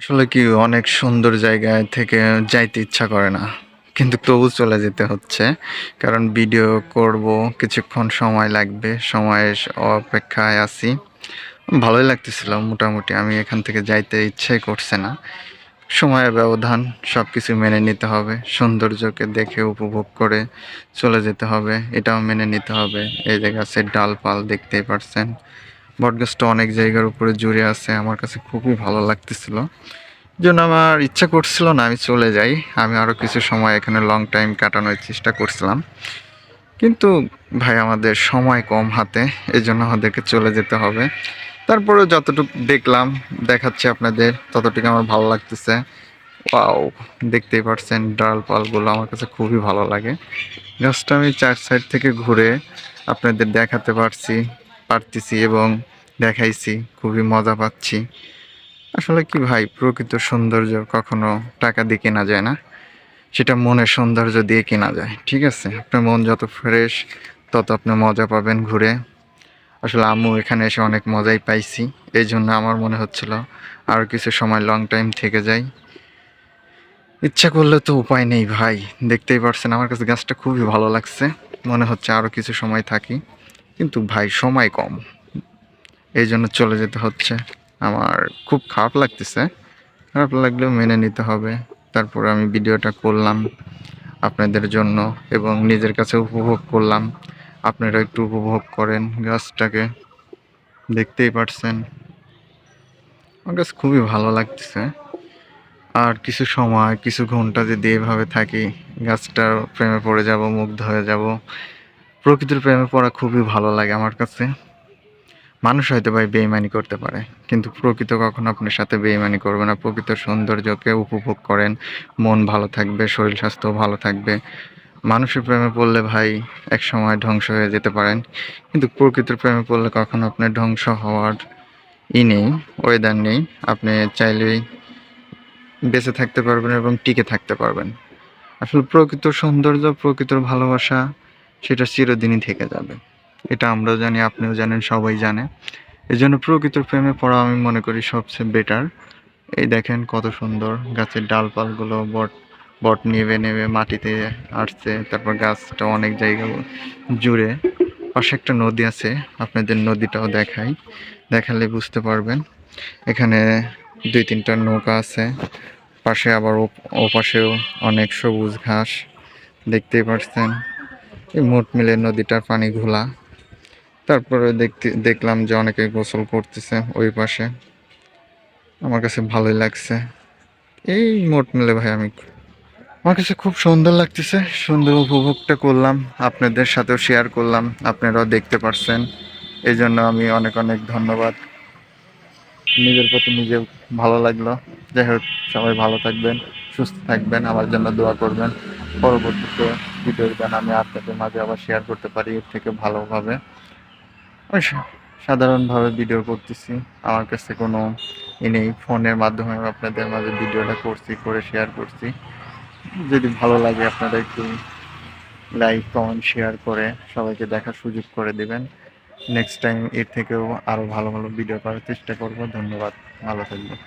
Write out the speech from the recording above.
আসলে কি অনেক সুন্দর জায়গায় থেকে যাইতে ইচ্ছা করে না। কিন্তু তবু চলে যেতে হচ্ছে। কারণ ভিডিও করব, কিছুক্ষণ সময় লাগবে। সময়ের অপেক্ষায় আছি। ভালোই লাগতেছিল মোটামুটি। আমি এখান থেকে যাইতে ইচ্ছাই করছে না। সময়ের ব্যবধান, সবকিছু মেনে নিতে হবে। সৌন্দর্যকে দেখে উপভোগ করে চলে যেতে হবে। এটাও মেনে নিতে হবে। এই যে গাছের ডালপাল দেখতেই পারছেন। বটগাছটা অনেক জায়গার উপরে জুড়ে আছে। আমার কাছে খুবই ভালো লাগতেছিল। জন্য আমার ইচ্ছা করছিল না আমি চলে যাই। আমি আরো কিছু সময় এখানে লং টাইম কাটানোর চেষ্টা করছিলাম। কিন্তু ভাই আমাদের সময় কম হাতে। এজন্য আমাদেরকে চলে যেতে হবে। তারপরেও যতটুকু দেখলাম, দেখাচ্ছি আপনাদের, ততটুকু আমার ভালো লাগতেছে। ওয়াও! দেখতেই পারছেন ডালপালগুলো আমার কাছে খুবই ভালো লাগে। গাছটা আমি ৪ সাইড থেকে ঘুরে আপনাদের দেখাতে পারতেছি এবং দেখাইছি। খুবই মজা পাচ্ছি। আসলে কি ভাই, প্রকৃত সৌন্দর্য কখনো টাকা দিয়ে কেনা যায় না। সেটা মনের সৌন্দর্য দিয়ে কেনা যায়। ঠিক আছে? আপনার মন যত ফ্রেশ, তত আপনি মজা পাবেন ঘুরে। আসলে আম্মু এখানে এসে অনেক মজাই পাইছি। এইজন্য আমার মনে হচ্ছিল আরো কিছু সময় লং টাইম থেকে যাই। ইচ্ছা করলে তো উপায় নেই ভাই। দেখতেই পারছেন আমার কাছে গাছটা খুবই ভালো লাগছে। মনে হচ্ছে আরো কিছু সময় থাকি। কিন্তু ভাই সময় কম। এইজন্য চলে যেতে হচ্ছে। আমার খুব খারাপ লাগতেছে। খারাপ লাগলেও মেনে নিতে হবে। তারপরে আমি ভিডিওটা করলাম আপনাদের জন্য এবং নিজের কাছে উপভোগ করলাম। আপনারা একটু উপভোগ করেন গাছটাকে। দেখতেই পারছেন। আমার কাছে খুবই ভালো লাগতেছে। আর কিছু সময়, কিছু ঘন্টা যদি এভাবে থাকি, গাছটার প্রেমে পড়ে যাব, মুগ্ধ হয়ে যাব। প্রকৃতির প্রেমে পড়া খুবই ভালো লাগে আমার কাছে। মানুষ হয়তো ভাই বেইমানি করতে পারে, কিন্তু প্রকৃতি কখনো আপনার সাথে বেইমানি করবে না। প্রকৃতির সৌন্দর্যকে উপভোগ করেন, মন ভালো থাকবে, শরীর স্বাস্থ্যও ভালো থাকবে। মানুষের প্রেমে পড়লে ভাই একসময় ধ্বংস হয়ে যেতে পারেন, কিন্তু প্রকৃতির প্রেমে পড়লে কখনো আপনার ধ্বংস হওয়ার নেই, ওয়েদার নেই। আপনি চাইলেই বেঁচে থাকতে পারবেন এবং টিকে থাকতে পারবেন। আসলে প্রকৃত সৌন্দর্য, প্রকৃতির ভালোবাসা সেটা চিরদিনই থেকে যাবে। এটা আমরাও জানি, আপনিও জানেন, সবাই জানে। এজন্য প্রকৃতির প্রেমে পড়া আমি মনে করি সবচেয়ে বেটার। এই দেখেন কত সুন্দর গাছের ডালপালগুলো বট নেবে মাটিতে আসছে। তারপর গাছটা অনেক জায়গা জুড়ে। পাশে একটা নদী আছে, আপনাদের নদীটাও দেখাই। দেখালে বুঝতে পারবেন। এখানে ২-৩টা নৌকা আছে। পাশে আবার ওপাশেও অনেক সবুজ ঘাস দেখতেই পারছেন। এই মোট মিলে নদীটার পানি ঘোলা। তারপরে দেখলাম যে অনেকে গোসল করতেছে ওই পাশে। আমার কাছে ভালোই লাগছে। এই মোট মিলে ভাই আমার কাছে খুব সুন্দর লাগতেছে। সুন্দর উপভোগটা করলাম। আপনাদের সাথেও শেয়ার করলাম। আপনারাও দেখতে পারছেন। এইজন্য আমি অনেক অনেক ধন্যবাদ। নিজের প্রতি নিজেও ভালো লাগলো। যাই হোক, সবাই ভালো থাকবেন, সুস্থ থাকবেন, আমার জন্য দোয়া করবেন। পরবর্তীতে ভিডিও যেন আমি আপনাদের মাঝে আবার শেয়ার করতে পারি এর থেকে ভালোভাবে। আমি সাধারণভাবে ভিডিও করতেছি। আমার কাছে কোনো নেই। ফোনের মাধ্যমে আমি আপনাদের মাঝে ভিডিওটা করছি, করে শেয়ার করছি। যদি ভালো লাগে আপনারা একটু লাইক, কমেন্ট, শেয়ার করে সবাইকে দেখার সুযোগ করে দিবেন। নেক্সট টাইম এর থেকেও আরও ভালো ভালো ভিডিও করার চেষ্টা করব। ধন্যবাদ। ভালো থাকবেন।